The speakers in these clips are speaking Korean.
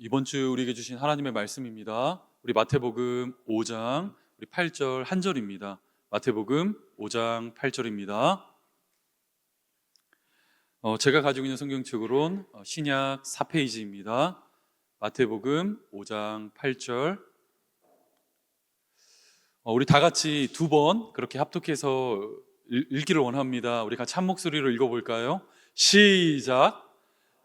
이번 주 우리에게 주신 하나님의 말씀입니다. 우리 마태복음 5장 우리 8절 한 절입니다. 마태복음 5장 8절입니다. 제가 가지고 있는 성경책으로는 신약 4페이지입니다. 마태복음 5장 8절. 우리 다 같이 두 번 그렇게 합독해서 읽기를 원합니다. 우리 같이 한 목소리로 읽어볼까요? 시작.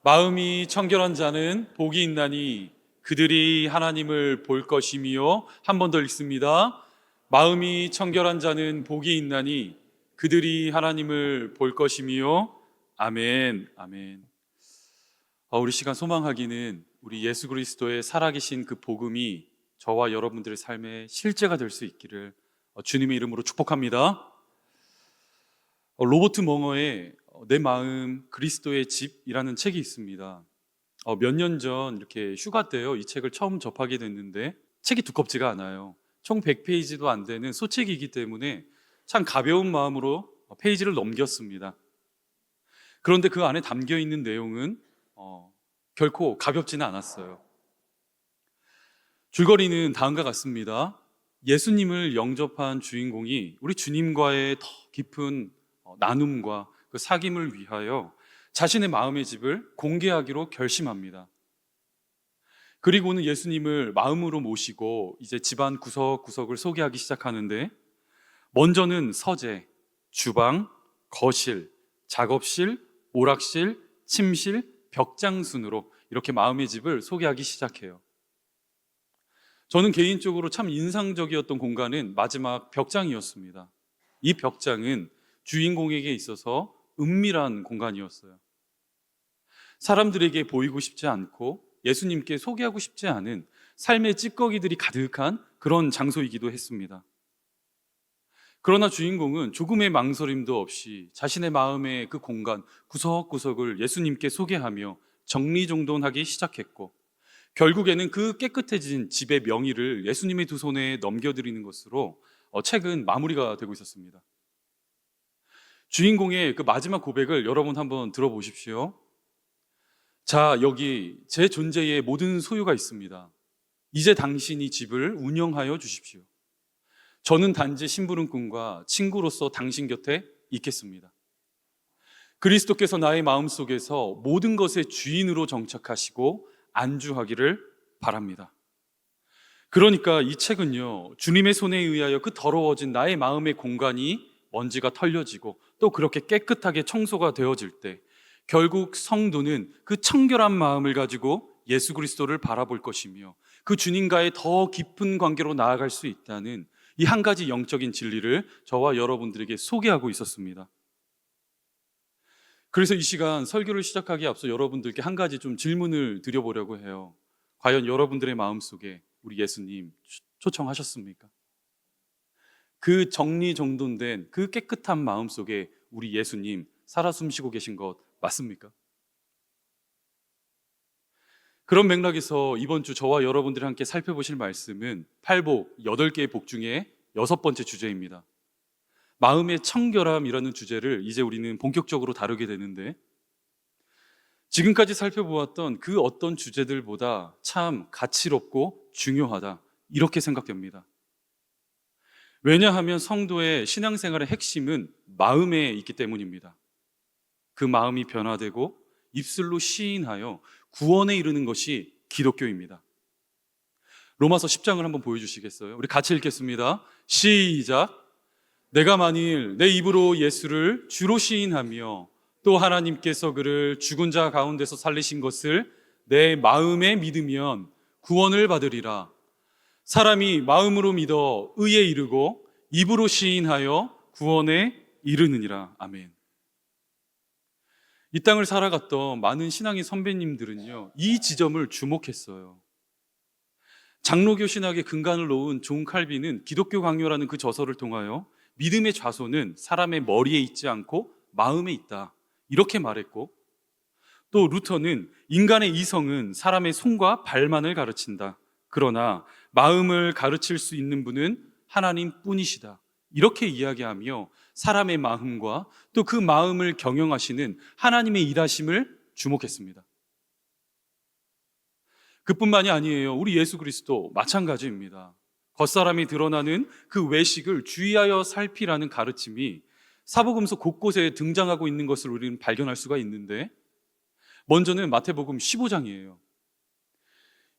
마음이 청결한 자는 복이 있나니 그들이 하나님을 볼 것이며. 한 번 더 읽습니다. 마음이 청결한 자는 복이 있나니 그들이 하나님을 볼 것이며. 아멘, 아멘. 우리 시간 소망하기는 우리 예수 그리스도의 살아계신 그 복음이 저와 여러분들의 삶의 실제가 될 수 있기를 주님의 이름으로 축복합니다. 로버트 멍어의 내 마음 그리스도의 집이라는 책이 있습니다. 몇 년 전 이렇게 휴가 때요, 이 책을 처음 접하게 됐는데 책이 두껍지가 않아요. 총 100페이지도 안 되는 소책이기 때문에 참 가벼운 마음으로 페이지를 넘겼습니다. 그런데 그 안에 담겨 있는 내용은 결코 가볍지는 않았어요. 줄거리는 다음과 같습니다. 예수님을 영접한 주인공이 우리 주님과의 더 깊은 나눔과 그 사귐을 위하여 자신의 마음의 집을 공개하기로 결심합니다. 그리고는 예수님을 마음으로 모시고 이제 집안 구석구석을 소개하기 시작하는데, 먼저는 서재, 주방, 거실, 작업실, 오락실, 침실, 벽장 순으로 이렇게 마음의 집을 소개하기 시작해요. 저는 개인적으로 참 인상적이었던 공간은 마지막 벽장이었습니다. 이 벽장은 주인공에게 있어서 은밀한 공간이었어요. 사람들에게 보이고 싶지 않고 예수님께 소개하고 싶지 않은 삶의 찌꺼기들이 가득한 그런 장소이기도 했습니다. 그러나 주인공은 조금의 망설임도 없이 자신의 마음의 그 공간 구석구석을 예수님께 소개하며 정리정돈하기 시작했고, 결국에는 그 깨끗해진 집의 명의를 예수님의 두 손에 넘겨드리는 것으로 책은 마무리가 되고 있었습니다. 주인공의 그 마지막 고백을 여러분 한번 들어보십시오. 자, 여기 제 존재의 모든 소유가 있습니다. 이제 당신이 집을 운영하여 주십시오. 저는 단지 심부름꾼과 친구로서 당신 곁에 있겠습니다. 그리스도께서 나의 마음속에서 모든 것의 주인으로 정착하시고 안주하기를 바랍니다. 그러니까 이 책은요, 주님의 손에 의하여 그 더러워진 나의 마음의 공간이 먼지가 털려지고 또 그렇게 깨끗하게 청소가 되어질 때 결국 성도는 그 청결한 마음을 가지고 예수 그리스도를 바라볼 것이며 그 주님과의 더 깊은 관계로 나아갈 수 있다는 이 한 가지 영적인 진리를 저와 여러분들에게 소개하고 있었습니다. 그래서 이 시간 설교를 시작하기에 앞서 여러분들께 한 가지 좀 질문을 드려보려고 해요. 과연 여러분들의 마음속에 우리 예수님 초청하셨습니까? 그 정리정돈된 그 깨끗한 마음속에 우리 예수님 살아 숨쉬고 계신 것 맞습니까? 그런 맥락에서 이번 주 저와 여러분들이 함께 살펴보실 말씀은 팔복 8개의 복 중에 6번째 주제입니다. 마음의 청결함이라는 주제를 이제 우리는 본격적으로 다루게 되는데, 지금까지 살펴보았던 그 어떤 주제들보다 참 가치롭고 중요하다, 이렇게 생각됩니다. 왜냐하면 성도의 신앙생활의 핵심은 마음에 있기 때문입니다. 그 마음이 변화되고 입술로 시인하여 구원에 이르는 것이 기독교입니다. 로마서 10장을 한번 보여주시겠어요? 우리 같이 읽겠습니다. 시작. 내가 만일 내 입으로 예수를 주로 시인하며 또 하나님께서 그를 죽은 자 가운데서 살리신 것을 내 마음에 믿으면 구원을 받으리라. 사람이 마음으로 믿어 의에 이르고 입으로 시인하여 구원에 이르느니라. 아멘. 이 땅을 살아갔던 많은 신앙의 선배님들은요, 이 지점을 주목했어요. 장로교 신학의 근간을 놓은 존 칼빈은 기독교 강요라는 그 저서를 통하여 믿음의 좌소는 사람의 머리에 있지 않고 마음에 있다, 이렇게 말했고, 또 루터는 인간의 이성은 사람의 손과 발만을 가르친다, 그러나 마음을 가르칠 수 있는 분은 하나님 뿐이시다, 이렇게 이야기하며 사람의 마음과 또 그 마음을 경영하시는 하나님의 일하심을 주목했습니다. 그뿐만이 아니에요. 우리 예수 그리스도 마찬가지입니다. 겉사람이 드러나는 그 외식을 주의하여 살피라는 가르침이 사복음서 곳곳에 등장하고 있는 것을 우리는 발견할 수가 있는데, 먼저는 마태복음 15장이에요.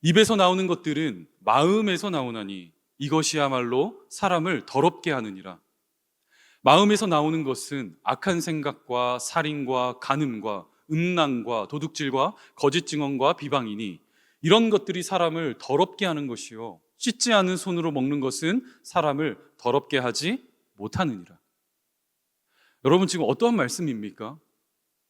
입에서 나오는 것들은 마음에서 나오나니 이것이야말로 사람을 더럽게 하느니라. 마음에서 나오는 것은 악한 생각과 살인과 간음과 음란과 도둑질과 거짓 증언과 비방이니 이런 것들이 사람을 더럽게 하는 것이요, 씻지 않은 손으로 먹는 것은 사람을 더럽게 하지 못하느니라. 여러분, 지금 어떠한 말씀입니까?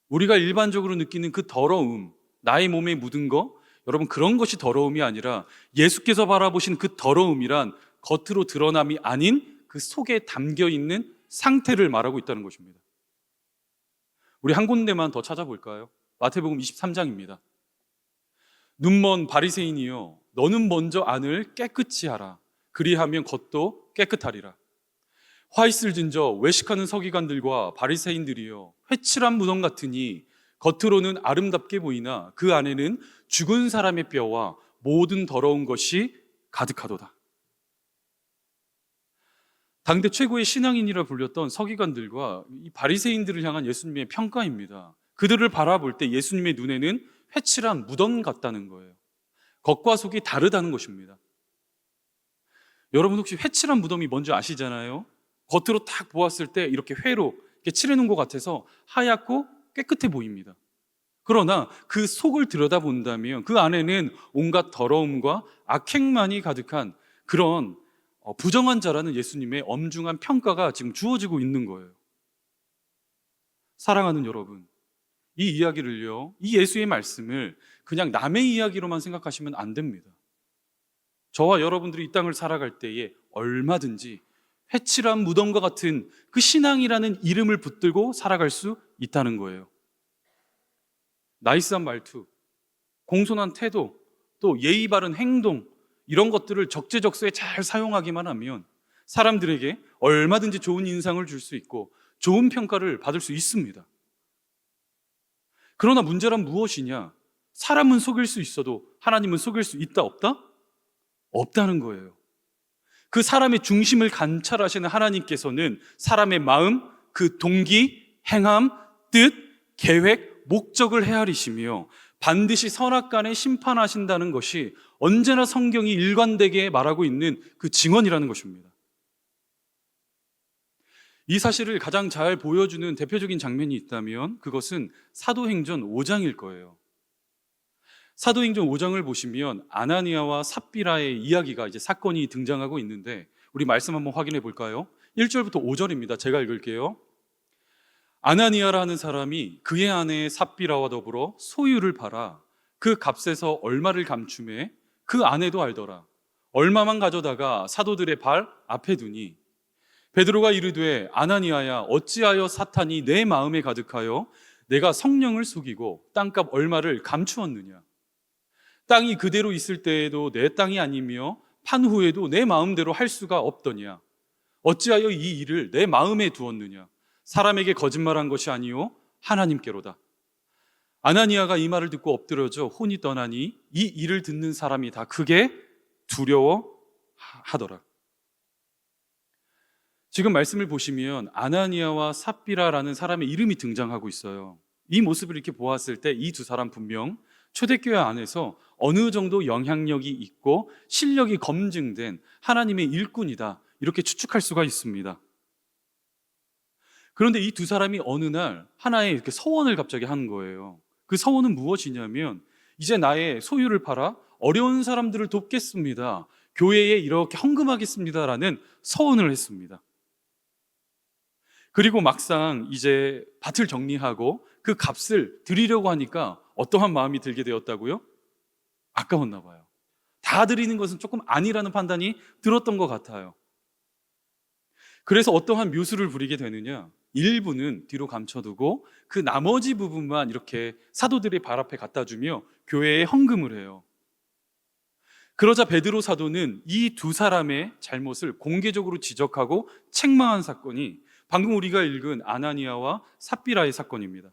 우리가 일반적으로 느끼는 그 더러움, 나의 몸에 묻은 거, 여러분, 그런 것이 더러움이 아니라 예수께서 바라보신 그 더러움이란 겉으로 드러남이 아닌 그 속에 담겨 있는 상태를 말하고 있다는 것입니다. 우리 한 군데만 더 찾아볼까요? 마태복음 23장입니다. 눈먼 바리새인이여, 너는 먼저 안을 깨끗이 하라. 그리하면 겉도 깨끗하리라. 화 있을 진저 외식하는 서기관들과 바리새인들이여, 회칠한 무덤 같으니 겉으로는 아름답게 보이나 그 안에는 죽은 사람의 뼈와 모든 더러운 것이 가득하도다. 당대 최고의 신앙인이라 불렸던 서기관들과 이 바리새인들을 향한 예수님의 평가입니다. 그들을 바라볼 때 예수님의 눈에는 회칠한 무덤 같다는 거예요. 겉과 속이 다르다는 것입니다. 여러분, 혹시 회칠한 무덤이 뭔지 아시잖아요? 겉으로 딱 보았을 때 이렇게 회로 이렇게 칠해놓은 것 같아서 하얗고 깨끗해 보입니다. 그러나 그 속을 들여다본다면 그 안에는 온갖 더러움과 악행만이 가득한 그런 부정한 자라는 예수님의 엄중한 평가가 지금 주어지고 있는 거예요. 사랑하는 여러분, 이 이야기를요, 이 예수의 말씀을 그냥 남의 이야기로만 생각하시면 안 됩니다. 저와 여러분들이 이 땅을 살아갈 때에 얼마든지 회칠한 무덤과 같은 그 신앙이라는 이름을 붙들고 살아갈 수 있다는 거예요. 나이스한 말투, 공손한 태도, 또 예의 바른 행동, 이런 것들을 적재적소에 잘 사용하기만 하면 사람들에게 얼마든지 좋은 인상을 줄 수 있고 좋은 평가를 받을 수 있습니다. 그러나 문제란 무엇이냐? 사람은 속일 수 있어도 하나님은 속일 수 있다, 없다? 없다는 거예요. 그 사람의 중심을 감찰하시는 하나님께서는 사람의 마음, 그 동기, 행함, 뜻, 계획, 목적을 헤아리시며 반드시 선악간에 심판하신다는 것이 언제나 성경이 일관되게 말하고 있는 그 증언이라는 것입니다. 이 사실을 가장 잘 보여주는 대표적인 장면이 있다면 그것은 사도행전 5장일 거예요. 사도행전 5장을 보시면 아나니아와 삽비라의 이야기가, 이제 사건이 등장하고 있는데 우리 말씀 한번 확인해 볼까요? 1절부터 5절입니다. 제가 읽을게요. 아나니아라는 사람이 그의 아내 삽비라와 더불어 소유를 팔아 그 값에서 얼마를 감춤해 그 아내도 알더라. 얼마만 가져다가 사도들의 발 앞에 두니 베드로가 이르되 아나니아야, 어찌하여 사탄이 내 마음에 가득하여 내가 성령을 속이고 땅값 얼마를 감추었느냐? 땅이 그대로 있을 때에도 내 땅이 아니며 판 후에도 내 마음대로 할 수가 없더냐? 어찌하여 이 일을 내 마음에 두었느냐? 사람에게 거짓말한 것이 아니요 하나님께로다. 아나니아가 이 말을 듣고 엎드려져 혼이 떠나니 이 일을 듣는 사람이 다 크게 두려워하더라. 지금 말씀을 보시면 아나니아와 삽비라라는 사람의 이름이 등장하고 있어요. 이 모습을 이렇게 보았을 때 이 두 사람 분명 초대교회 안에서 어느 정도 영향력이 있고 실력이 검증된 하나님의 일꾼이다, 이렇게 추측할 수가 있습니다. 그런데 이 두 사람이 어느 날 하나의 이렇게 서원을 갑자기 하는 거예요. 그 서원은 무엇이냐면 이제 나의 소유를 팔아 어려운 사람들을 돕겠습니다, 교회에 이렇게 헌금하겠습니다라는 서원을 했습니다. 그리고 막상 이제 밭을 정리하고 그 값을 드리려고 하니까 어떠한 마음이 들게 되었다고요? 아까웠나 봐요. 다 드리는 것은 조금 아니라는 판단이 들었던 것 같아요. 그래서 어떠한 묘수를 부리게 되느냐? 일부는 뒤로 감춰두고 그 나머지 부분만 이렇게 사도들의 발 앞에 갖다 주며 교회에 헌금을 해요. 그러자 베드로 사도는 이 두 사람의 잘못을 공개적으로 지적하고 책망한 사건이 방금 우리가 읽은 아나니아와 삽비라의 사건입니다.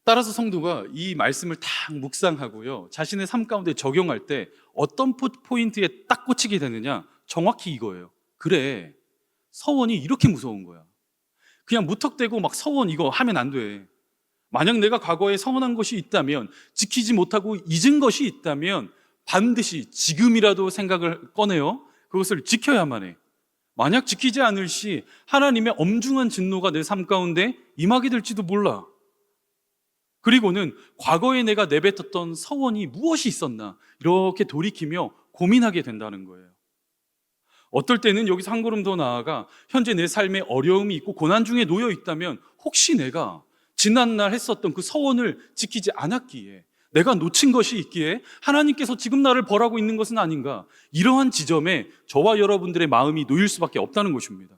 따라서 성도가 이 말씀을 딱 묵상하고요, 자신의 삶 가운데 적용할 때 어떤 포인트에 딱 꽂히게 되느냐, 정확히 이거예요. 그래, 서원이 이렇게 무서운 거야. 그냥 무턱대고 막 서원 이거 하면 안 돼. 만약 내가 과거에 서원한 것이 있다면, 지키지 못하고 잊은 것이 있다면 반드시 지금이라도 생각을 꺼내요, 그것을 지켜야만 해. 만약 지키지 않을 시 하나님의 엄중한 진노가 내 삶 가운데 임하게 될지도 몰라. 그리고는 과거에 내가 내뱉었던 서원이 무엇이 있었나, 이렇게 돌이키며 고민하게 된다는 거예요. 어떨 때는 여기서 한 걸음 더 나아가 현재 내 삶에 어려움이 있고 고난 중에 놓여 있다면, 혹시 내가 지난날 했었던 그 서원을 지키지 않았기에, 내가 놓친 것이 있기에 하나님께서 지금 나를 벌하고 있는 것은 아닌가, 이러한 지점에 저와 여러분들의 마음이 놓일 수밖에 없다는 것입니다.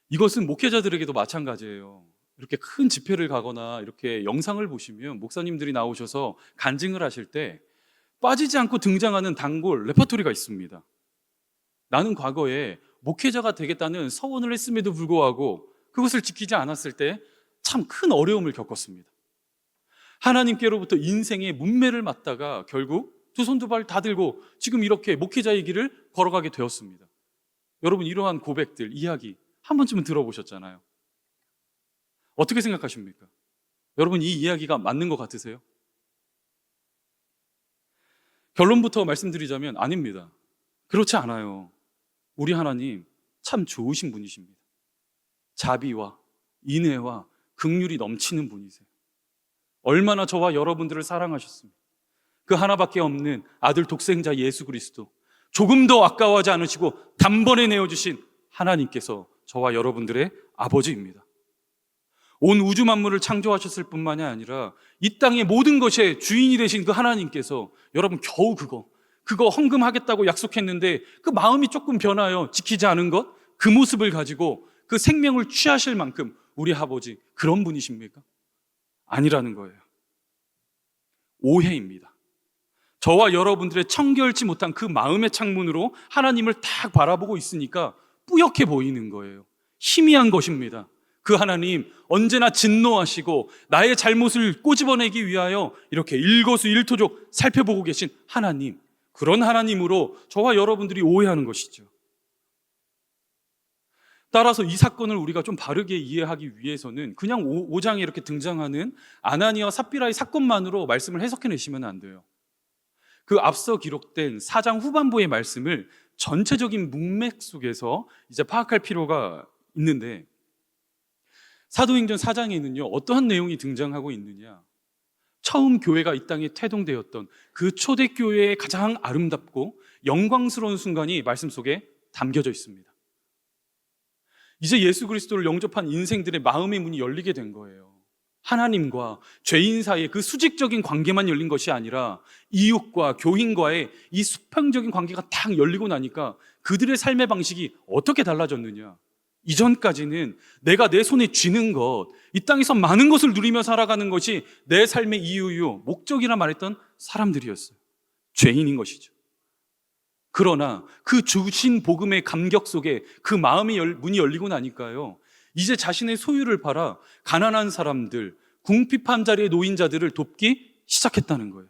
이것은 목회자들에게도 마찬가지예요. 이렇게 큰 집회를 가거나 이렇게 영상을 보시면 목사님들이 나오셔서 간증을 하실 때 빠지지 않고 등장하는 단골 레퍼토리가 있습니다. 나는 과거에 목회자가 되겠다는 서원을 했음에도 불구하고 그것을 지키지 않았을 때 참 큰 어려움을 겪었습니다. 하나님께로부터 인생의 문매를 맞다가 결국 두 손 두 발 다 들고 지금 이렇게 목회자의 길을 걸어가게 되었습니다. 여러분, 이러한 고백들, 이야기 한 번쯤은 들어보셨잖아요. 어떻게 생각하십니까? 여러분, 이 이야기가 맞는 것 같으세요? 결론부터 말씀드리자면 아닙니다. 그렇지 않아요. 우리 하나님 참 좋으신 분이십니다. 자비와 인애와 긍휼이 넘치는 분이세요. 얼마나 저와 여러분들을 사랑하셨습니까? 그 하나밖에 없는 아들 독생자 예수 그리스도, 조금 더 아까워하지 않으시고 단번에 내어주신 하나님께서 저와 여러분들의 아버지입니다. 온 우주 만물을 창조하셨을 뿐만이 아니라 이 땅의 모든 것의 주인이 되신 그 하나님께서 여러분 겨우 그거 헌금하겠다고 약속했는데 그 마음이 조금 변하여 지키지 않은 것, 그 모습을 가지고 그 생명을 취하실 만큼 우리 아버지 그런 분이십니까? 아니라는 거예요. 오해입니다. 저와 여러분들의 청결치 못한 그 마음의 창문으로 하나님을 딱 바라보고 있으니까 뿌옇게 보이는 거예요. 희미한 것입니다. 그 하나님 언제나 진노하시고 나의 잘못을 꼬집어내기 위하여 이렇게 일거수일투족 살펴보고 계신 하나님, 그런 하나님으로 저와 여러분들이 오해하는 것이죠. 따라서 이 사건을 우리가 좀 바르게 이해하기 위해서는 그냥 5장에 이렇게 등장하는 아나니아와 삽비라의 사건만으로 말씀을 해석해내시면 안 돼요. 그 앞서 기록된 4장 후반부의 말씀을 전체적인 문맥 속에서 이제 파악할 필요가 있는데, 사도행전 4장에는요 어떠한 내용이 등장하고 있느냐, 처음 교회가 이 땅에 태동되었던 그 초대교회의 가장 아름답고 영광스러운 순간이 말씀 속에 담겨져 있습니다. 이제 예수 그리스도를 영접한 인생들의 마음의 문이 열리게 된 거예요. 하나님과 죄인 사이의 그 수직적인 관계만 열린 것이 아니라 이웃과 교인과의 이 수평적인 관계가 딱 열리고 나니까 그들의 삶의 방식이 어떻게 달라졌느냐, 이전까지는 내가 내 손에 쥐는 것, 이 땅에서 많은 것을 누리며 살아가는 것이 내 삶의 이유요 목적이라 말했던 사람들이었어요. 죄인인 것이죠. 그러나 그 주신 복음의 감격 속에 그 마음의 문이 열리고 나니까요, 이제 자신의 소유를 팔아 가난한 사람들, 궁핍한 자리에 놓인 자들을 돕기 시작했다는 거예요.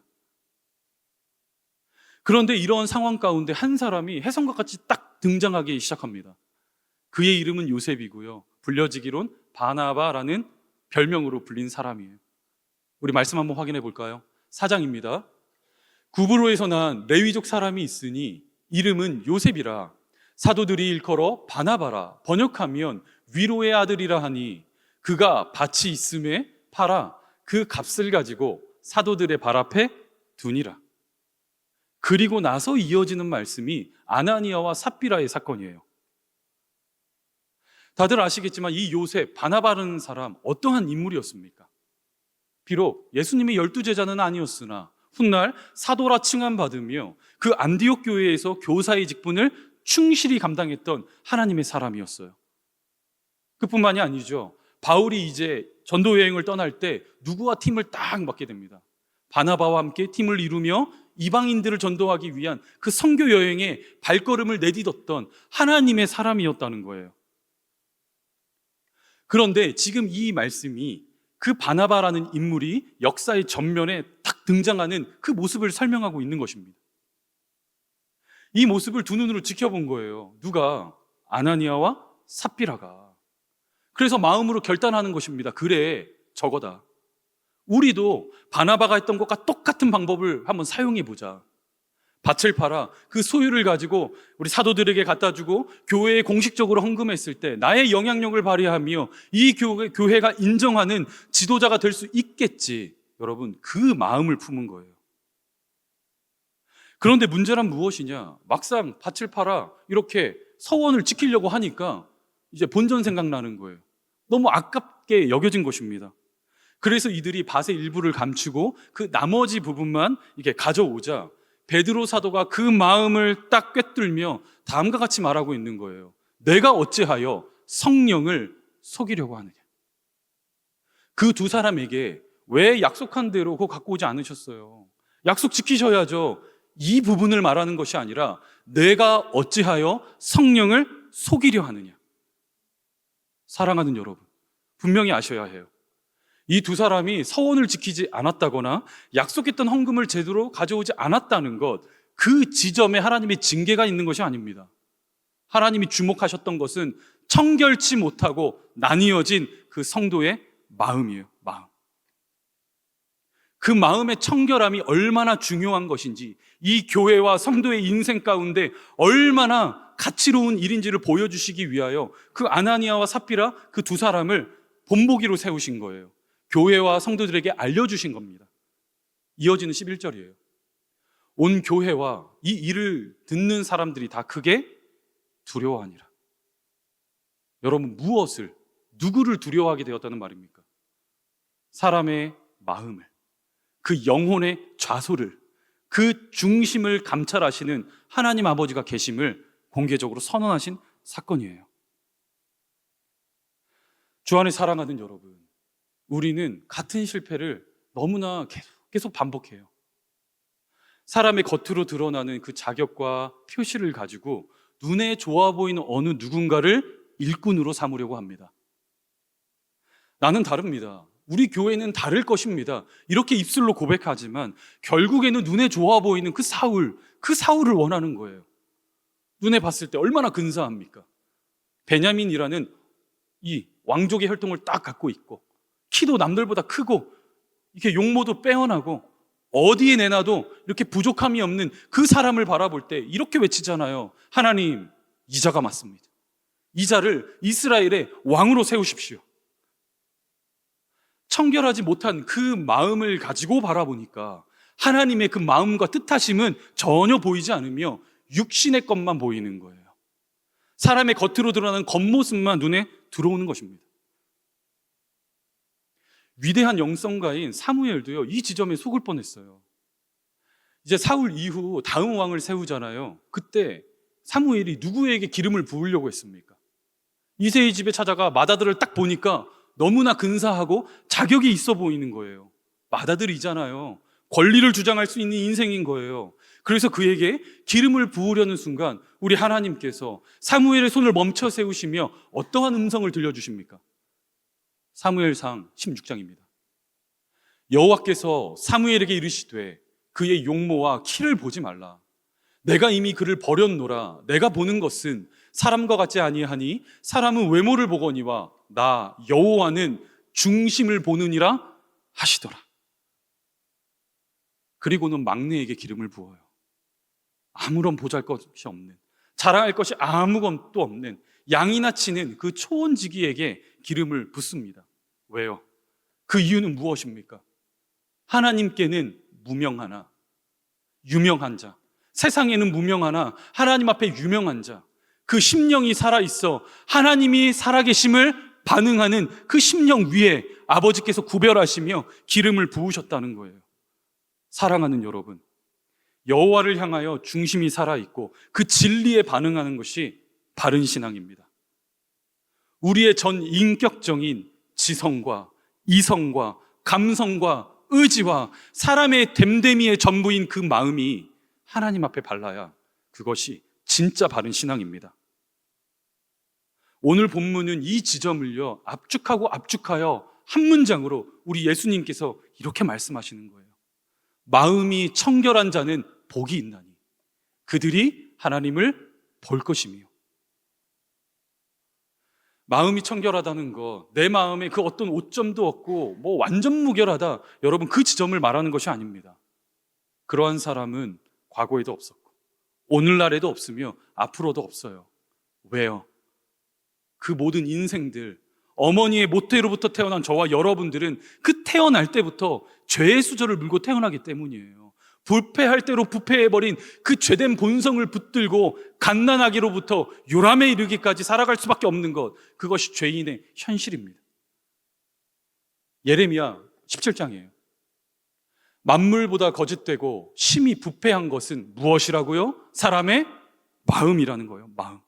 그런데 이런 상황 가운데 한 사람이 혜성과 같이 딱 등장하기 시작합니다. 그의 이름은 요셉이고요, 불려지기론 바나바라는 별명으로 불린 사람이에요. 우리 말씀 한번 확인해 볼까요? 4장입니다. 구브로에서 난 레위족 사람이 있으니 이름은 요셉이라, 사도들이 일컬어 바나바라, 번역하면 위로의 아들이라 하니, 그가 밭이 있음에 팔아 그 값을 가지고 사도들의 발 앞에 두니라. 그리고 나서 이어지는 말씀이 아나니아와 삽비라의 사건이에요. 다들 아시겠지만 이 요셉, 바나바라는 사람 어떠한 인물이었습니까? 비록 예수님의 12제자는 아니었으나 훗날 사도라 칭함받으며 그 안디옥 교회에서 교사의 직분을 충실히 감당했던 하나님의 사람이었어요. 그뿐만이 아니죠. 바울이 이제 전도 여행을 떠날 때 누구와 팀을 딱 맡게 됩니다. 바나바와 함께 팀을 이루며 이방인들을 전도하기 위한 그 선교 여행에 발걸음을 내딛었던 하나님의 사람이었다는 거예요. 그런데 지금 이 말씀이 그 바나바라는 인물이 역사의 전면에 딱 등장하는 그 모습을 설명하고 있는 것입니다. 이 모습을 두 눈으로 지켜본 거예요. 누가? 아나니아와 삽비라가. 그래서 마음으로 결단하는 것입니다. 그래, 저거다. 우리도 바나바가 했던 것과 똑같은 방법을 한번 사용해 보자. 밭을 팔아 그 소유를 가지고 우리 사도들에게 갖다 주고 교회에 공식적으로 헌금했을 때 나의 영향력을 발휘하며 이 교회가 인정하는 지도자가 될 수 있겠지. 여러분, 그 마음을 품은 거예요. 그런데 문제란 무엇이냐? 막상 밭을 팔아 이렇게 서원을 지키려고 하니까 이제 본전 생각나는 거예요. 너무 아깝게 여겨진 것입니다. 그래서 이들이 밭의 일부를 감추고 그 나머지 부분만 이렇게 가져오자 베드로 사도가 그 마음을 딱 꿰뚫며 다음과 같이 말하고 있는 거예요. 내가 어찌하여 성령을 속이려고 하느냐? 그 두 사람에게 왜 약속한 대로 그거 갖고 오지 않으셨어요? 약속 지키셔야죠. 이 부분을 말하는 것이 아니라 내가 어찌하여 성령을 속이려 하느냐? 사랑하는 여러분, 분명히 아셔야 해요. 이 두 사람이 서원을 지키지 않았다거나 약속했던 헌금을 제대로 가져오지 않았다는 것, 그 지점에 하나님의 징계가 있는 것이 아닙니다. 하나님이 주목하셨던 것은 청결치 못하고 나뉘어진 그 성도의 마음이에요. 마음. 그 마음의 청결함이 얼마나 중요한 것인지, 이 교회와 성도의 인생 가운데 얼마나 가치로운 일인지를 보여주시기 위하여 그 아나니아와 삽비라 그 두 사람을 본보기로 세우신 거예요. 교회와 성도들에게 알려주신 겁니다. 이어지는 11절이에요. 온 교회와 이 일을 듣는 사람들이 다 크게 두려워하니라. 여러분, 무엇을, 누구를 두려워하게 되었다는 말입니까? 사람의 마음을, 그 영혼의 좌소를, 그 중심을 감찰하시는 하나님 아버지가 계심을 공개적으로 선언하신 사건이에요. 주 안에 사랑하는 여러분, 우리는 같은 실패를 너무나 계속 반복해요. 사람의 겉으로 드러나는 그 자격과 표시를 가지고 눈에 좋아 보이는 어느 누군가를 일꾼으로 삼으려고 합니다. 나는 다릅니다. 우리 교회는 다를 것입니다. 이렇게 입술로 고백하지만 결국에는 눈에 좋아 보이는 그 사울을 원하는 거예요. 눈에 봤을 때 얼마나 근사합니까? 베냐민이라는 이 왕족의 혈통을 딱 갖고 있고 키도 남들보다 크고 이렇게 용모도 빼어나고 어디에 내놔도 이렇게 부족함이 없는 그 사람을 바라볼 때 이렇게 외치잖아요. 하나님, 이 자가 맞습니다. 이 자를 이스라엘의 왕으로 세우십시오. 청결하지 못한 그 마음을 가지고 바라보니까 하나님의 그 마음과 뜻하심은 전혀 보이지 않으며 육신의 것만 보이는 거예요. 사람의 겉으로 드러나는 겉모습만 눈에 들어오는 것입니다. 위대한 영성가인 사무엘도요, 이 지점에 속을 뻔했어요. 이제 사울 이후 다음 왕을 세우잖아요. 그때 사무엘이 누구에게 기름을 부으려고 했습니까? 이새의 집에 찾아가 맏아들을 딱 보니까 너무나 근사하고 자격이 있어 보이는 거예요. 맏아들이잖아요. 권리를 주장할 수 있는 인생인 거예요. 그래서 그에게 기름을 부으려는 순간 우리 하나님께서 사무엘의 손을 멈춰 세우시며 어떠한 음성을 들려주십니까? 사무엘상 16장입니다. 여호와께서 사무엘에게 이르시되 그의 용모와 키를 보지 말라. 내가 이미 그를 버렸노라. 내가 보는 것은 사람과 같지 아니하니 사람은 외모를 보거니와 나 여호와는 중심을 보느니라 하시더라. 그리고는 막내에게 기름을 부어요. 아무런 보잘것이 없는, 자랑할 것이 아무것도 없는 양이나 치는 그 초원지기에게 기름을 붓습니다. 왜요? 그 이유는 무엇입니까? 하나님께는 무명하나 유명한 자, 세상에는 무명하나 하나님 앞에 유명한 자, 그 심령이 살아있어 하나님이 살아계심을 반응하는 그 심령 위에 아버지께서 구별하시며 기름을 부으셨다는 거예요. 사랑하는 여러분, 여호와를 향하여 중심이 살아있고 그 진리에 반응하는 것이 바른 신앙입니다. 우리의 전 인격적인 지성과 이성과 감성과 의지와 사람의 됨됨이의 전부인 그 마음이 하나님 앞에 발라야 그것이 진짜 바른 신앙입니다. 오늘 본문은 이 지점을요, 압축하고 압축하여 한 문장으로 우리 예수님께서 이렇게 말씀하시는 거예요. 마음이 청결한 자는 복이 있나니 그들이 하나님을 볼 것이며. 마음이 청결하다는 거, 내 마음에 그 어떤 오점도 없고 뭐 완전 무결하다, 여러분 그 지점을 말하는 것이 아닙니다. 그러한 사람은 과거에도 없었고 오늘날에도 없으며 앞으로도 없어요. 왜요? 그 모든 인생들, 어머니의 모태로부터 태어난 저와 여러분들은 그 태어날 때부터 죄의 수저를 물고 태어나기 때문이에요. 부패할 대로 부패해버린 그 죄된 본성을 붙들고 갓난아기로부터 요람에 이르기까지 살아갈 수밖에 없는 것, 그것이 죄인의 현실입니다. 예레미야 17장이에요. 만물보다 거짓되고 심히 부패한 것은 무엇이라고요? 사람의 마음이라는 거예요. 마음.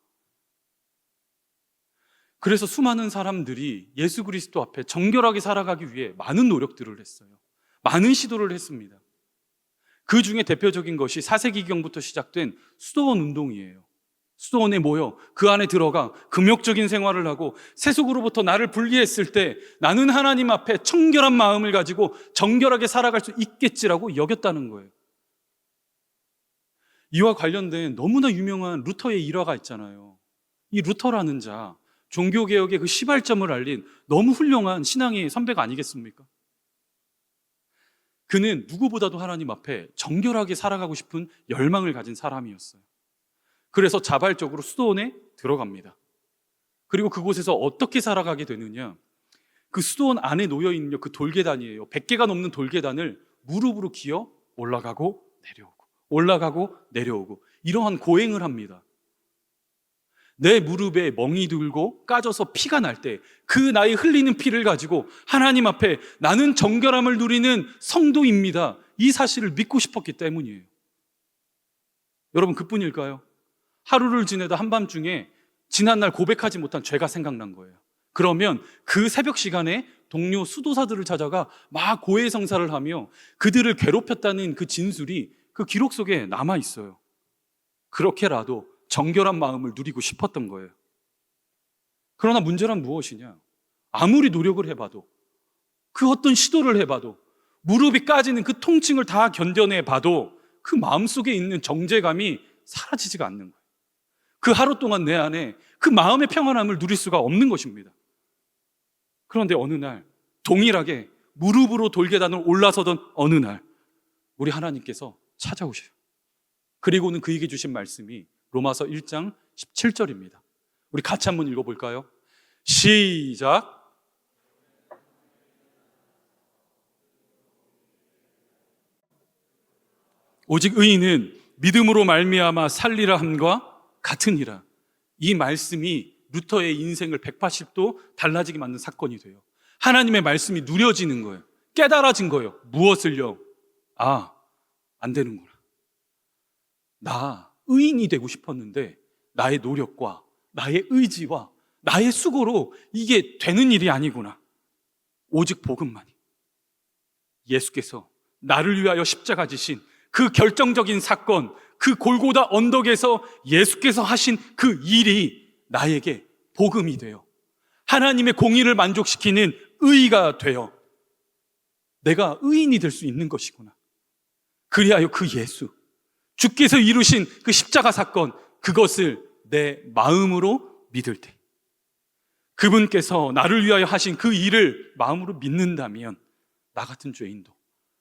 그래서 수많은 사람들이 예수 그리스도 앞에 정결하게 살아가기 위해 많은 노력들을 했어요. 많은 시도를 했습니다. 그 중에 대표적인 것이 4세기경부터 시작된 수도원 운동이에요. 수도원에 모여 그 안에 들어가 금욕적인 생활을 하고 세속으로부터 나를 분리했을 때 나는 하나님 앞에 청결한 마음을 가지고 정결하게 살아갈 수 있겠지라고 여겼다는 거예요. 이와 관련된 너무나 유명한 루터의 일화가 있잖아요. 이 루터라는 자, 종교개혁의 그 시발점을 알린 너무 훌륭한 신앙의 선배가 아니겠습니까? 그는 누구보다도 하나님 앞에 정결하게 살아가고 싶은 열망을 가진 사람이었어요. 그래서 자발적으로 수도원에 들어갑니다. 그리고 그곳에서 어떻게 살아가게 되느냐, 그 수도원 안에 놓여있는 그 돌계단이에요. 100개가 넘는 돌계단을 무릎으로 기어 올라가고 내려오고 올라가고 내려오고 이러한 고행을 합니다. 내 무릎에 멍이 들고 까져서 피가 날 때 그 나의 흘리는 피를 가지고 하나님 앞에 나는 정결함을 누리는 성도입니다, 이 사실을 믿고 싶었기 때문이에요. 여러분, 그뿐일까요? 하루를 지내다 한밤중에 지난날 고백하지 못한 죄가 생각난 거예요. 그러면 그 새벽 시간에 동료 수도사들을 찾아가 막 고해성사를 하며 그들을 괴롭혔다는 그 진술이 그 기록 속에 남아 있어요. 그렇게라도 정결한 마음을 누리고 싶었던 거예요. 그러나 문제란 무엇이냐? 아무리 노력을 해봐도, 그 어떤 시도를 해봐도, 무릎이 까지는 그 통증을 다 견뎌내봐도 그 마음속에 있는 정죄감이 사라지지가 않는 거예요. 그 하루 동안 내 안에 그 마음의 평안함을 누릴 수가 없는 것입니다. 그런데 어느 날 동일하게 무릎으로 돌계단을 올라서던 어느 날 우리 하나님께서 찾아오셔요. 그리고는 그에게 주신 말씀이 로마서 1장 17절입니다. 우리 같이 한번 읽어볼까요? 시작. 오직 의인은 믿음으로 말미암아 살리라 함과 같으니라. 이 말씀이 루터의 인생을 180도 달라지게 만든 사건이 돼요. 하나님의 말씀이 누려지는 거예요. 깨달아진 거예요. 무엇을요? 안 되는구나. 나 의인이 되고 싶었는데 나의 노력과 나의 의지와 나의 수고로 이게 되는 일이 아니구나. 오직 복음만이. 예수께서 나를 위하여 십자가 지신 그 결정적인 사건, 그 골고다 언덕에서 예수께서 하신 그 일이 나에게 복음이 되어 하나님의 공의를 만족시키는 의가 되어 내가 의인이 될 수 있는 것이구나. 그리하여 그 예수, 주께서 이루신 그 십자가 사건, 그것을 내 마음으로 믿을 때, 그분께서 나를 위하여 하신 그 일을 마음으로 믿는다면 나 같은 죄인도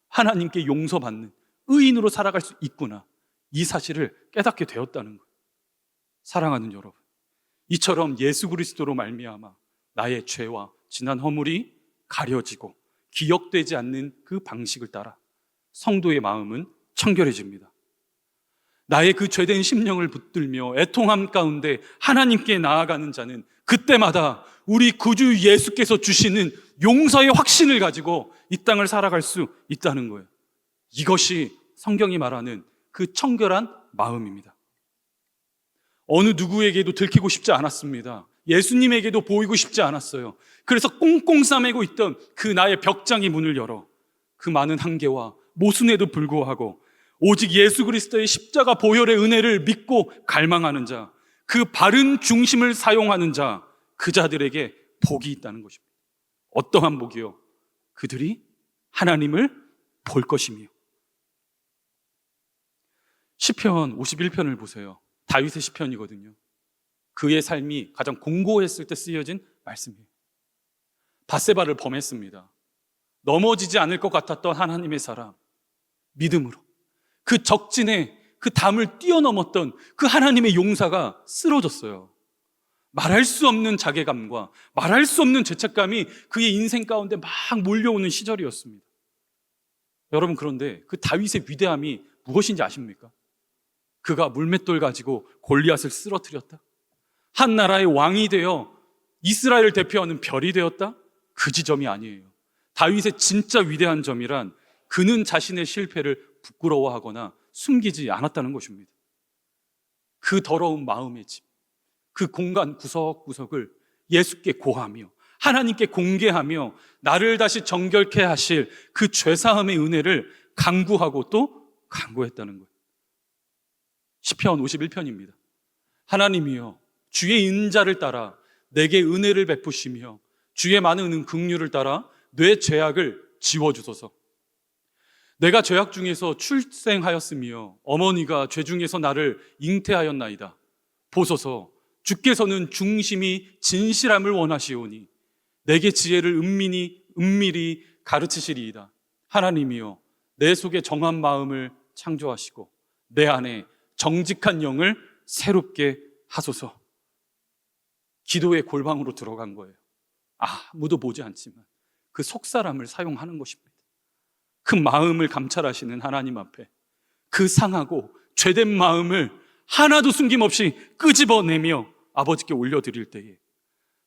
하나님께 용서받는 의인으로 살아갈 수 있구나, 이 사실을 깨닫게 되었다는 거예요. 사랑하는 여러분, 이처럼 예수 그리스도로 말미암아 나의 죄와 지난 허물이 가려지고 기억되지 않는 그 방식을 따라 성도의 마음은 청결해집니다. 나의 그 죄된 심령을 붙들며 애통함 가운데 하나님께 나아가는 자는 그때마다 우리 구주 예수께서 주시는 용서의 확신을 가지고 이 땅을 살아갈 수 있다는 거예요. 이것이 성경이 말하는 그 청결한 마음입니다. 어느 누구에게도 들키고 싶지 않았습니다. 예수님에게도 보이고 싶지 않았어요. 그래서 꽁꽁 싸매고 있던 그 나의 벽장이 문을 열어 그 많은 한계와 모순에도 불구하고 오직 예수 그리스도의 십자가 보혈의 은혜를 믿고 갈망하는 자, 그 바른 중심을 사용하는 자, 그 자들에게 복이 있다는 것입니다. 어떠한 복이요? 그들이 하나님을 볼 것이며. 시편 51편을 보세요. 다윗의 시편이거든요. 그의 삶이 가장 공고했을 때 쓰여진 말씀이에요. 밧세바를 범했습니다. 넘어지지 않을 것 같았던 하나님의 사람, 믿음으로 그 적진에 그 담을 뛰어넘었던 그 하나님의 용사가 쓰러졌어요. 말할 수 없는 자괴감과 말할 수 없는 죄책감이 그의 인생 가운데 막 몰려오는 시절이었습니다. 여러분, 그런데 그 다윗의 위대함이 무엇인지 아십니까? 그가 물맷돌 가지고 골리앗을 쓰러뜨렸다? 한 나라의 왕이 되어 이스라엘을 대표하는 별이 되었다? 그 지점이 아니에요. 다윗의 진짜 위대한 점이란 그는 자신의 실패를 부끄러워하거나 숨기지 않았다는 것입니다. 그 더러운 마음의 집, 그 공간 구석구석을 예수께 고하며 하나님께 공개하며 나를 다시 정결케 하실 그 죄사함의 은혜를 간구하고 또 간구했다는 거예요. 시편 51편입니다. 하나님이여, 주의 인자를 따라 내게 은혜를 베푸시며 주의 많은 긍휼을 따라 내 죄악을 지워주소서. 내가 죄악 중에서 출생하였으며 어머니가 죄 중에서 나를 잉태하였나이다. 보소서, 주께서는 중심이 진실함을 원하시오니 내게 지혜를 은밀히 가르치시리이다. 하나님이여, 내 속에 정한 마음을 창조하시고 내 안에 정직한 영을 새롭게 하소서. 기도의 골방으로 들어간 거예요. 아무도 보지 않지만 그 속사람을 사용하는 것입니다. 그 마음을 감찰하시는 하나님 앞에 그 상하고 죄된 마음을 하나도 숨김없이 끄집어내며 아버지께 올려드릴 때에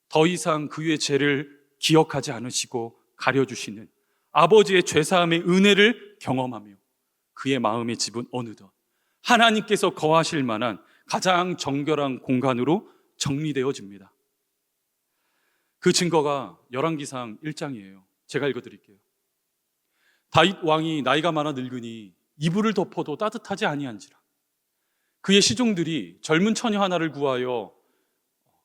더 이상 그의 죄를 기억하지 않으시고 가려주시는 아버지의 죄사함의 은혜를 경험하며 그의 마음의 집은 어느덧 하나님께서 거하실 만한 가장 정결한 공간으로 정리되어집니다. 그 증거가 열왕기상 1장이에요. 제가 읽어드릴게요. 다윗 왕이 나이가 많아 늙으니 이불을 덮어도 따뜻하지 아니한지라. 그의 시종들이 젊은 처녀 하나를 구하여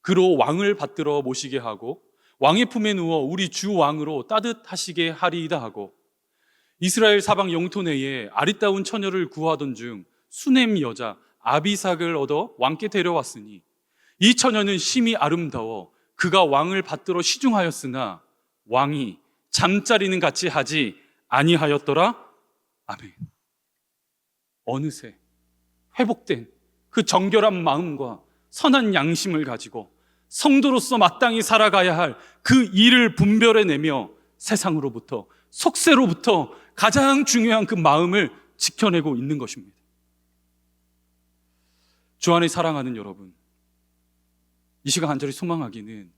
그로 왕을 받들어 모시게 하고 왕의 품에 누워 우리 주 왕으로 따뜻하시게 하리이다 하고 이스라엘 사방 영토 내에 아리따운 처녀를 구하던 중 수넴 여자 아비삭을 얻어 왕께 데려왔으니 이 처녀는 심히 아름다워 그가 왕을 받들어 시중하였으나 왕이 잠자리는 같이 하지 아니하였더라. 아멘. 어느새 회복된 그 정결한 마음과 선한 양심을 가지고 성도로서 마땅히 살아가야 할 그 일을 분별해내며 세상으로부터, 속세로부터 가장 중요한 그 마음을 지켜내고 있는 것입니다. 주 안에 사랑하는 여러분, 이 시간 간절히 소망하기는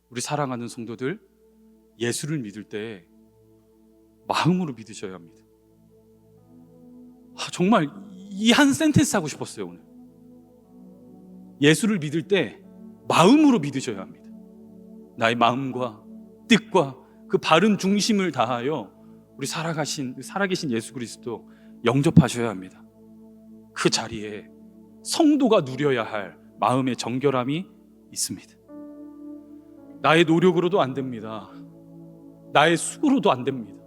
우리 사랑하는 성도들, 예수를 믿을 때 마음으로 믿으셔야 합니다. 정말 이 한 센텐스 하고 싶었어요. 오늘 예수를 믿을 때 마음으로 믿으셔야 합니다. 나의 마음과 뜻과 그 바른 중심을 다하여 우리 살아계신 예수 그리스도 영접하셔야 합니다. 그 자리에 성도가 누려야 할 마음의 정결함이 있습니다. 나의 노력으로도 안 됩니다. 나의 수고로도 안 됩니다.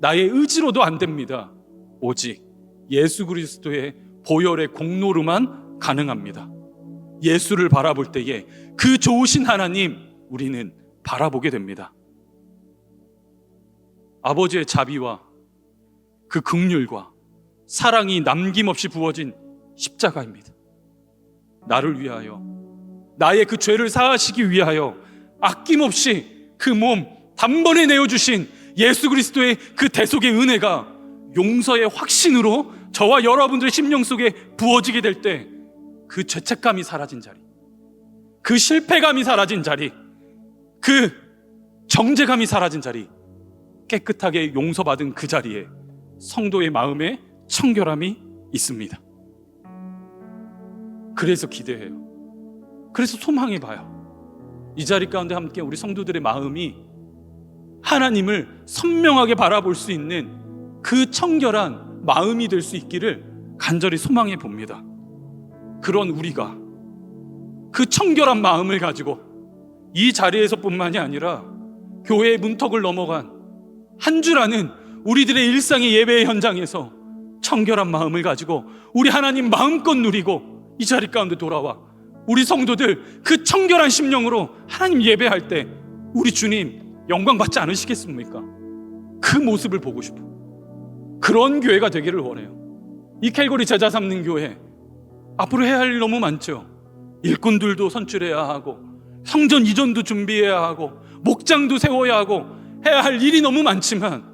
나의 의지로도 안 됩니다. 오직 예수 그리스도의 보혈의 공로로만 가능합니다. 예수를 바라볼 때에 그 좋으신 하나님 우리는 바라보게 됩니다. 아버지의 자비와 그 긍휼과 사랑이 남김없이 부어진 십자가입니다. 나를 위하여, 나의 그 죄를 사하시기 위하여 아낌없이 그 몸 단번에 내어주신 예수 그리스도의 그 대속의 은혜가 용서의 확신으로 저와 여러분들의 심령 속에 부어지게 될 때 그 죄책감이 사라진 자리, 그 실패감이 사라진 자리, 그 정죄감이 사라진 자리, 깨끗하게 용서받은 그 자리에 성도의 마음에 청결함이 있습니다. 그래서 기대해요. 그래서 소망해봐요. 이 자리 가운데 함께 우리 성도들의 마음이 하나님을 선명하게 바라볼 수 있는 그 청결한 마음이 될 수 있기를 간절히 소망해 봅니다. 그런 우리가 그 청결한 마음을 가지고 이 자리에서뿐만이 아니라 교회의 문턱을 넘어간 한 주라는 우리들의 일상의 예배의 현장에서 청결한 마음을 가지고 우리 하나님 마음껏 누리고 이 자리 가운데 돌아와 우리 성도들 그 청결한 심령으로 하나님 예배할 때 우리 주님 영광 받지 않으시겠습니까? 그 모습을 보고 싶어. 그런 교회가 되기를 원해요. 이 캘거리 제자 삼는 교회 앞으로 해야 할 일 너무 많죠. 일꾼들도 선출해야 하고 성전 이전도 준비해야 하고 목장도 세워야 하고 해야 할 일이 너무 많지만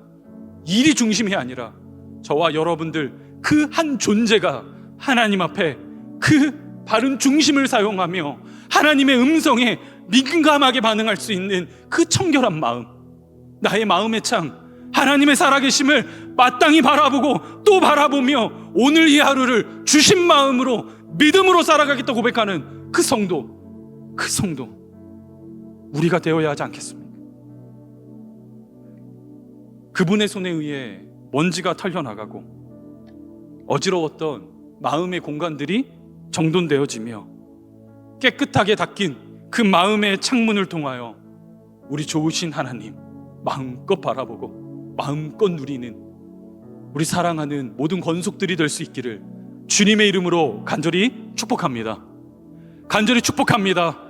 일이 중심이 아니라 저와 여러분들 그 한 존재가 하나님 앞에 그 바른 중심을 사용하며 하나님의 음성에 민감하게 반응할 수 있는 그 청결한 마음, 나의 마음의 창, 하나님의 살아계심을 마땅히 바라보고 또 바라보며 오늘 이 하루를 주신 마음으로 믿음으로 살아가겠다 고백하는 그 성도 우리가 되어야 하지 않겠습니까? 그분의 손에 의해 먼지가 털려나가고 어지러웠던 마음의 공간들이 정돈되어지며 깨끗하게 닦인 그 마음의 창문을 통하여 우리 좋으신 하나님 마음껏 바라보고 마음껏 누리는 우리 사랑하는 모든 권속들이 될 수 있기를 주님의 이름으로 간절히 축복합니다. 간절히 축복합니다.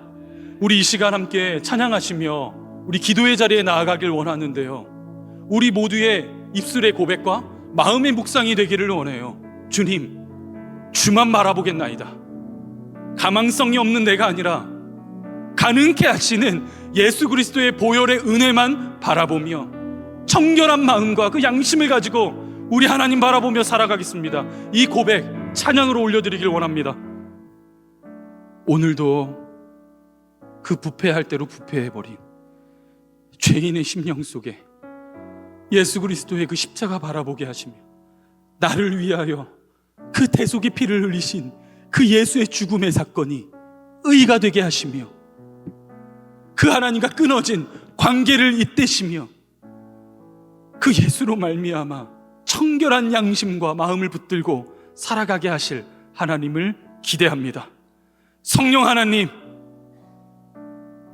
우리 이 시간 함께 찬양하시며 우리 기도의 자리에 나아가길 원하는데요, 우리 모두의 입술의 고백과 마음의 묵상이 되기를 원해요. 주님, 주만 바라보겠나이다. 가망성이 없는 내가 아니라 가능케 하시는 예수 그리스도의 보혈의 은혜만 바라보며 청결한 마음과 그 양심을 가지고 우리 하나님 바라보며 살아가겠습니다. 이 고백 찬양으로 올려드리길 원합니다. 오늘도 그 부패할 대로 부패해버린 죄인의 심령 속에 예수 그리스도의 그 십자가 바라보게 하시며 나를 위하여 그 대속의 피를 흘리신 그 예수의 죽음의 사건이 의가 되게 하시며 그 하나님과 끊어진 관계를 잇대시며 그 예수로 말미암아 청결한 양심과 마음을 붙들고 살아가게 하실 하나님을 기대합니다. 성령 하나님,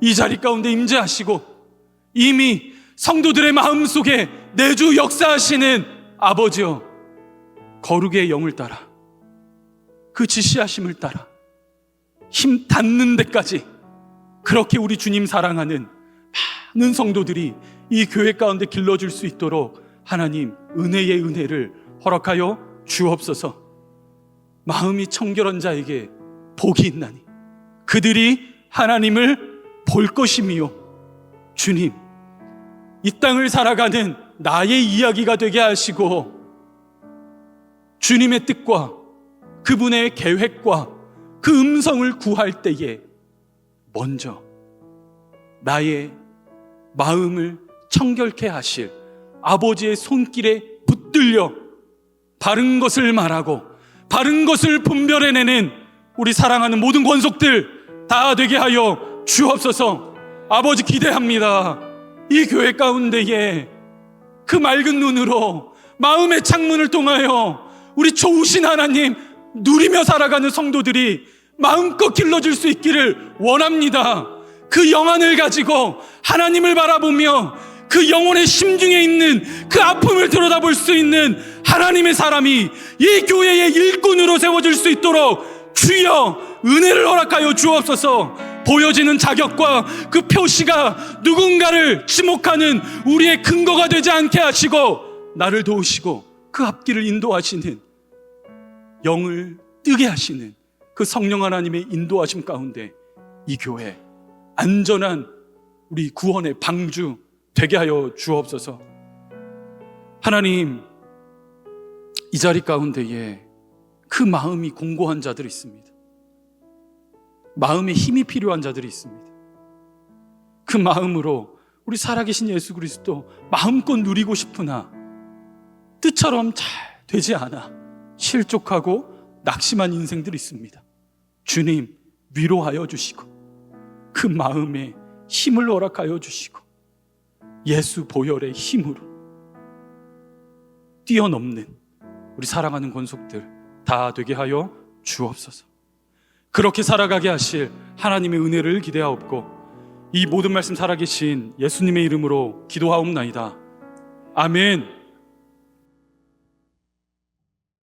이 자리 가운데 임재하시고 이미 성도들의 마음속에 내주 역사하시는 아버지여, 거룩의 영을 따라 그 지시하심을 따라 힘 닿는 데까지 그렇게 우리 주님 사랑하는 많은 성도들이 이 교회 가운데 길러줄 수 있도록 하나님 은혜의 은혜를 허락하여 주옵소서. 마음이 청결한 자에게 복이 있나니 그들이 하나님을 볼 것이며, 주님, 이 땅을 살아가는 나의 이야기가 되게 하시고 주님의 뜻과 그분의 계획과 그 음성을 구할 때에 먼저 나의 마음을 청결케 하실 아버지의 손길에 붙들려 바른 것을 말하고 바른 것을 분별해내는 우리 사랑하는 모든 권속들 다 되게 하여 주옵소서. 아버지, 기대합니다. 이 교회 가운데에 그 맑은 눈으로 마음의 창문을 통하여 우리 좋으신 하나님 누리며 살아가는 성도들이 마음껏 길러줄 수 있기를 원합니다. 그 영안을 가지고 하나님을 바라보며 그 영혼의 심중에 있는 그 아픔을 들여다볼 수 있는 하나님의 사람이 이 교회의 일꾼으로 세워질 수 있도록 주여 은혜를 허락하여 주옵소서. 보여지는 자격과 그 표시가 누군가를 지목하는 우리의 근거가 되지 않게 하시고 나를 도우시고 그 앞길을 인도하시는, 영을 뜨게 하시는 그 성령 하나님의 인도하심 가운데 이 교회 안전한 우리 구원의 방주 되게 하여 주옵소서. 하나님, 이 자리 가운데에 그 마음이 공고한 자들이 있습니다. 마음에 힘이 필요한 자들이 있습니다. 그 마음으로 우리 살아계신 예수 그리스도 마음껏 누리고 싶으나 뜻처럼 잘 되지 않아 실족하고 낙심한 인생들이 있습니다. 주님, 위로하여 주시고 그 마음에 힘을 허락하여 주시고 예수 보혈의 힘으로 뛰어넘는 우리 사랑하는 권속들 다 되게 하여 주옵소서. 그렇게 살아가게 하실 하나님의 은혜를 기대하옵고 이 모든 말씀 살아계신 예수님의 이름으로 기도하옵나이다. 아멘.